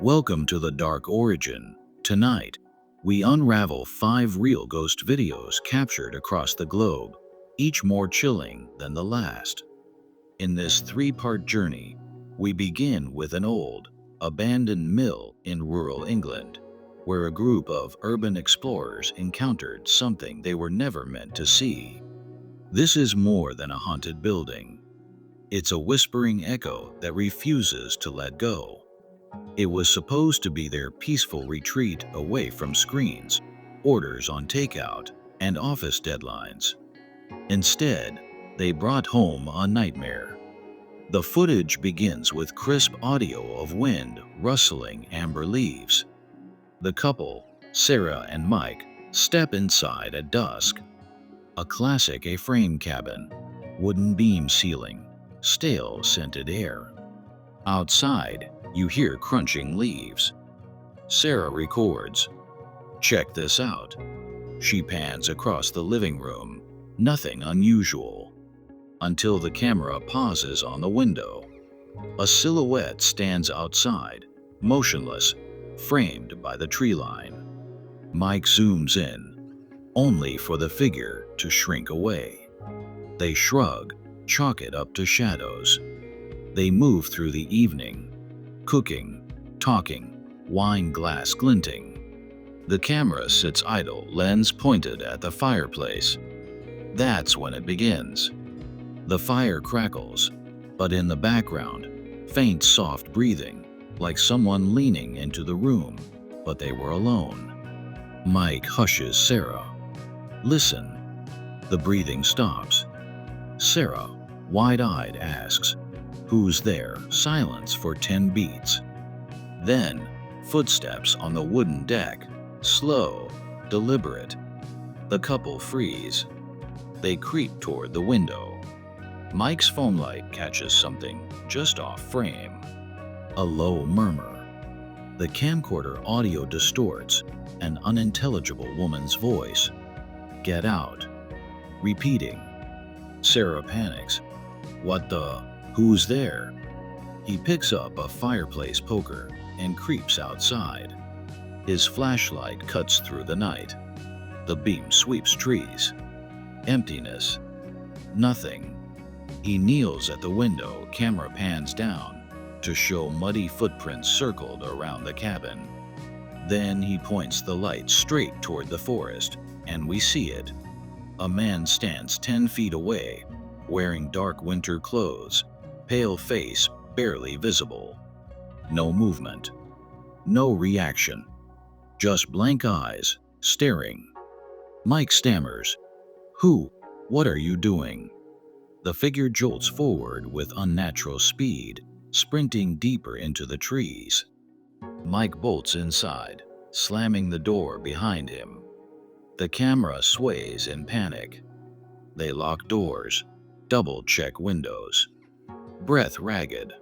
Welcome to the Dark Origin. Tonight, we unravel 5 real ghost videos captured across the globe, each more chilling than the last. In this 3-part journey, we begin with an old, abandoned mill in rural England, where a group of urban explorers encountered something they were never meant to see. This is more than a haunted building. It's a whispering echo that refuses to let go. It was supposed to be their peaceful retreat away from screens, orders on takeout, and office deadlines. Instead, they brought home a nightmare. The footage begins with crisp audio of wind rustling amber leaves. The couple, Sarah and Mike, step inside at dusk. A classic A-frame cabin, wooden beam ceiling, stale scented air. Outside, you hear crunching leaves. Sarah records. Check this out. She pans across the living room. Nothing unusual. Until the camera pauses on the window. A silhouette stands outside, motionless, framed by the tree line. Mike zooms in, only for the figure to shrink away. They shrug, chalk it up to shadows. They move through the evening, cooking, talking, wine glass glinting. The camera sits idle, lens pointed at the fireplace. That's when it begins. The fire crackles, but in the background, faint soft breathing, like someone leaning into the room, but they were alone. Mike hushes Sarah. Listen. The breathing stops. Sarah, wide-eyed, asks, "Who's there?" Silence for 10 beats. Then, footsteps on the wooden deck, slow, deliberate. The couple freeze. They creep toward the window. Mike's phone light catches something just off frame. A low murmur. The camcorder audio distorts, an unintelligible woman's voice. "Get out." Repeating. Sarah panics. "What the? Who's there?" He picks up a fireplace poker and creeps outside. His flashlight cuts through the night. The beam sweeps trees. Emptiness. Nothing. He kneels at the window, camera pans down to show muddy footprints circled around the cabin. Then he points the light straight toward the forest, and we see it. A man stands 10 feet away, wearing dark winter clothes, pale face barely visible. No movement. No reaction. Just blank eyes, staring. Mike stammers. "Who? What are you doing?" The figure jolts forward with unnatural speed, sprinting deeper into the trees. Mike bolts inside, slamming the door behind him. The camera sways in panic. They lock doors, double-check windows. Breath ragged.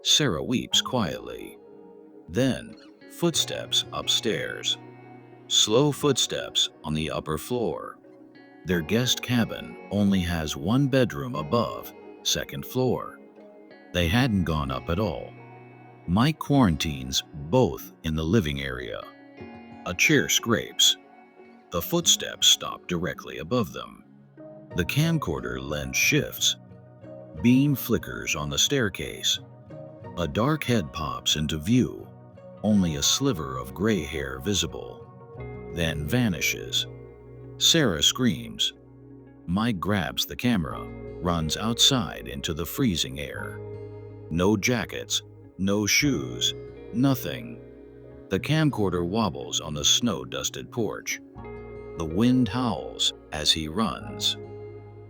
Sarah weeps quietly. Then, footsteps upstairs. Slow footsteps on the upper floor. Their guest cabin only has 1 bedroom above, 2nd floor. They hadn't gone up at all. Mike quarantines both in the living area. A chair scrapes. The footsteps stop directly above them. The camcorder lens shifts. Beam flickers on the staircase. A dark head pops into view, only a sliver of gray hair visible, then vanishes. Sarah screams. Mike grabs the camera, runs outside into the freezing air. No jackets, no shoes, nothing. The camcorder wobbles on the snow-dusted porch. The wind howls as he runs.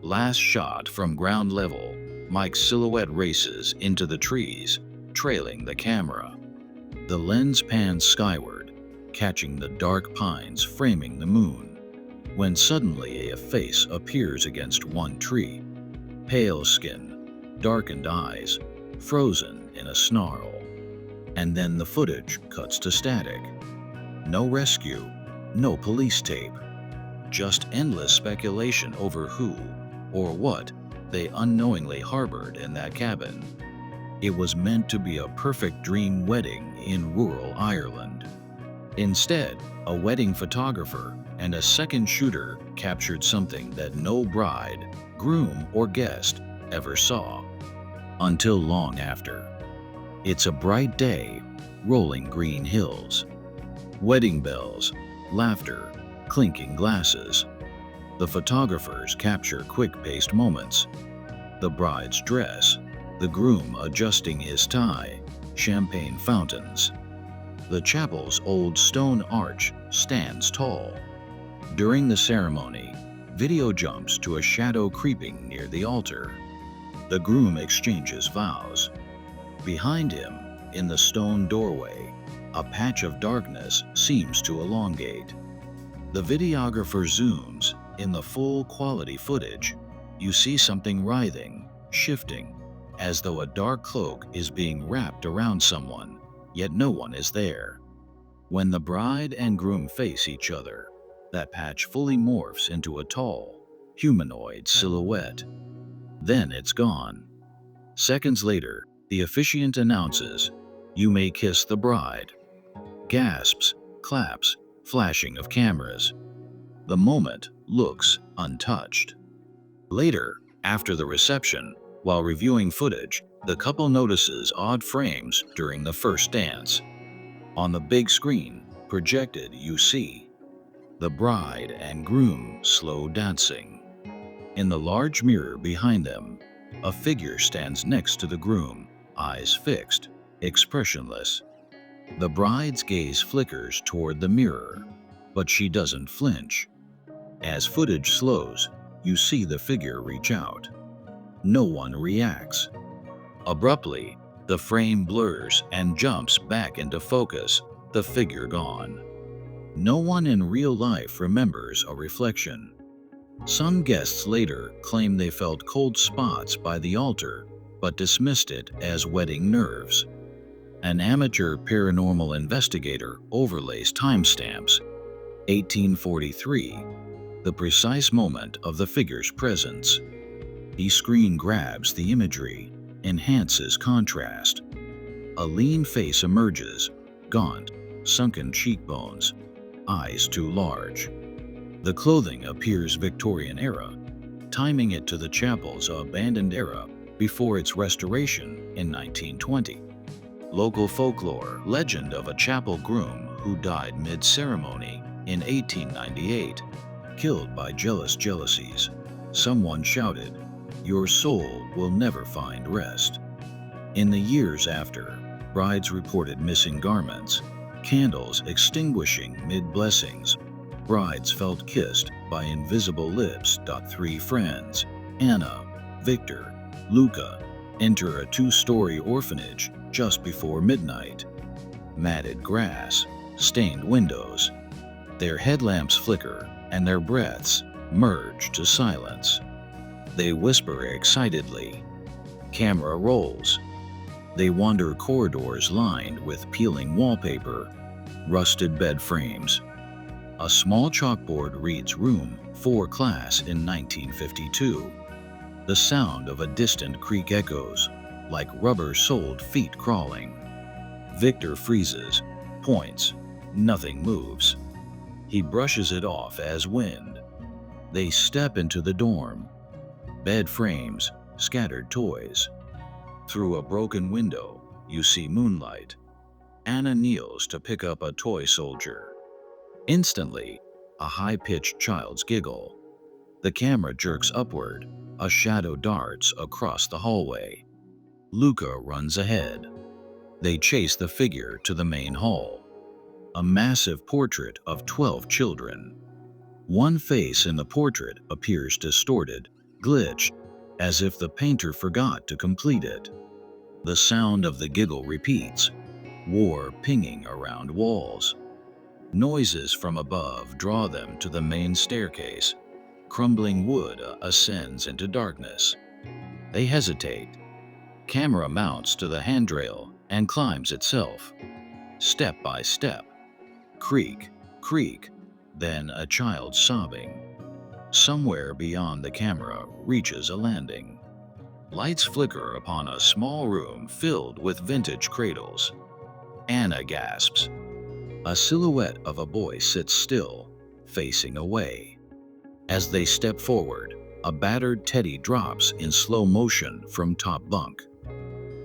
Last shot from ground level, Mike's silhouette races into the trees, trailing the camera. The lens pans skyward, catching the dark pines framing the moon, when suddenly a face appears against one tree. Pale skin, darkened eyes, frozen in a snarl. And then the footage cuts to static. No rescue, no police tape. Just endless speculation over who or what they unknowingly harbored in that cabin. It was meant to be a perfect dream wedding in rural Ireland. Instead, a wedding photographer and a second shooter captured something that no bride, groom, or guest ever saw until long after. It's a bright day, rolling green hills, wedding bells, laughter, clinking glasses. The photographers capture quick-paced moments. The bride's dress, the groom adjusting his tie, champagne fountains. The chapel's old stone arch stands tall. During the ceremony, video jumps to a shadow creeping near the altar. The groom exchanges vows. Behind him, in the stone doorway, a patch of darkness seems to elongate. The videographer zooms. In the full quality footage, you see something writhing, shifting, as though a dark cloak is being wrapped around someone, yet no one is there. When the bride and groom face each other, that patch fully morphs into a tall, humanoid silhouette. Then it's gone. Seconds later, the officiant announces, "You may kiss the bride." Gasps, claps, flashing of cameras. The moment looks untouched. Later, after the reception, while reviewing footage, the couple notices odd frames during the first dance. On the big screen, projected, you see the bride and groom slow dancing. In the large mirror behind them, a figure stands next to the groom, eyes fixed, expressionless. The bride's gaze flickers toward the mirror, but she doesn't flinch. As footage slows, you see the figure reach out. No one reacts. Abruptly, the frame blurs and jumps back into focus, the figure gone. No one in real life remembers a reflection. Some guests later claim they felt cold spots by the altar, but dismissed it as wedding nerves. An amateur paranormal investigator overlays timestamps, 1843, the precise moment of the figure's presence. He screen grabs the imagery, enhances contrast. A lean face emerges, gaunt, sunken cheekbones, eyes too large. The clothing appears Victorian era, timing it to the chapel's abandoned era before its restoration in 1920. Local folklore legend of a chapel groom who died mid-ceremony in 1898, killed by jealousies. Someone shouted, "Your soul will never find rest." In the years after, brides reported missing garments, candles extinguishing mid-blessings. Brides felt kissed by invisible lips. 3 friends, Anna, Victor, Luca, enter a 2-story orphanage just before midnight. Matted grass, stained windows. Their headlamps flicker and their breaths merge to silence. They whisper excitedly. Camera rolls. They wander corridors lined with peeling wallpaper, rusted bed frames. A small chalkboard reads Room 4 Class in 1952. The sound of a distant creak echoes, like rubber-soled feet crawling. Victor freezes, points. Nothing moves. He brushes it off as wind. They step into the dorm. Bed frames, scattered toys. Through a broken window, you see moonlight. Anna kneels to pick up a toy soldier. Instantly, a high-pitched child's giggle. The camera jerks upward. A shadow darts across the hallway. Luca runs ahead. They chase the figure to the main hall. A massive portrait of 12 children. One face in the portrait appears distorted, glitched, as if the painter forgot to complete it. The sound of the giggle repeats, war pinging around walls. Noises from above draw them to the main staircase. Crumbling wood ascends into darkness. They hesitate. Camera mounts to the handrail and climbs itself. Step by step. Creak, creak, then a child sobbing. Somewhere beyond the camera reaches a landing. Lights flicker upon a small room filled with vintage cradles. Anna gasps. A silhouette of a boy sits still, facing away. As they step forward, a battered teddy drops in slow motion from top bunk.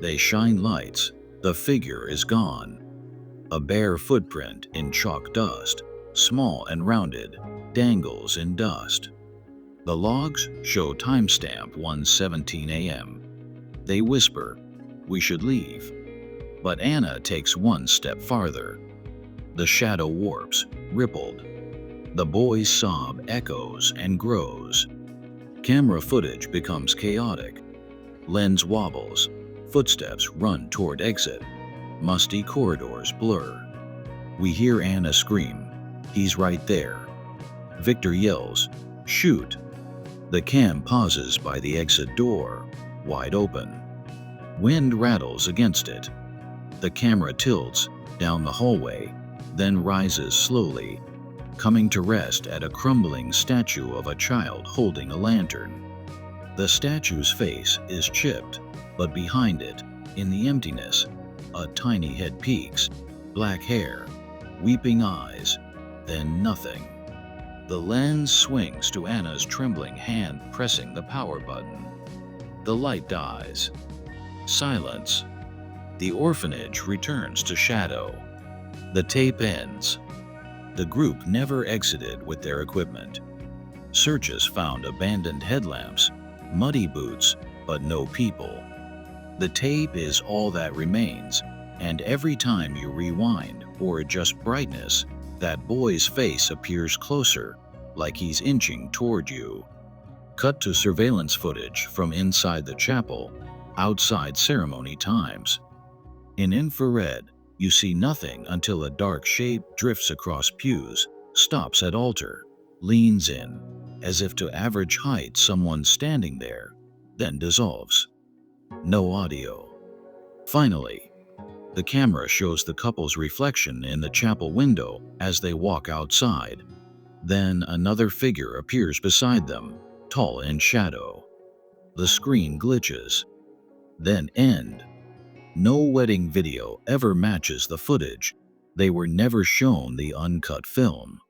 They shine lights. The figure is gone. A bare footprint in chalk dust, small and rounded, dangles in dust. The logs show timestamp 1:17 a.m. They whisper, "We should leave." But Anna takes one step farther. The shadow warps, rippled. The boy's sob echoes and grows. Camera footage becomes chaotic. Lens wobbles. Footsteps run toward exit. Musty corridors blur. We hear Anna scream, "He's right there." Victor yells, "Shoot." The cam pauses by the exit door, wide open. Wind rattles against it. The camera tilts down the hallway, then rises slowly, coming to rest at a crumbling statue of a child holding a lantern. The statue's face is chipped, but behind it, in the emptiness, a tiny head peeks, black hair, weeping eyes, then nothing. The lens swings to Anna's trembling hand pressing the power button. The light dies. Silence. The orphanage returns to shadow. The tape ends. The group never exited with their equipment. Searches found abandoned headlamps, muddy boots, but no people. The tape is all that remains, and every time you rewind or adjust brightness, that boy's face appears closer, like he's inching toward you. Cut to surveillance footage from inside the chapel, outside ceremony times. In infrared, you see nothing until a dark shape drifts across pews, stops at altar, leans in, as if to average height someone standing there, then dissolves. No audio. Finally, the camera shows the couple's reflection in the chapel window as they walk outside. Then another figure appears beside them, tall in shadow. The screen glitches. Then end. No wedding video ever matches the footage. They were never shown the uncut film.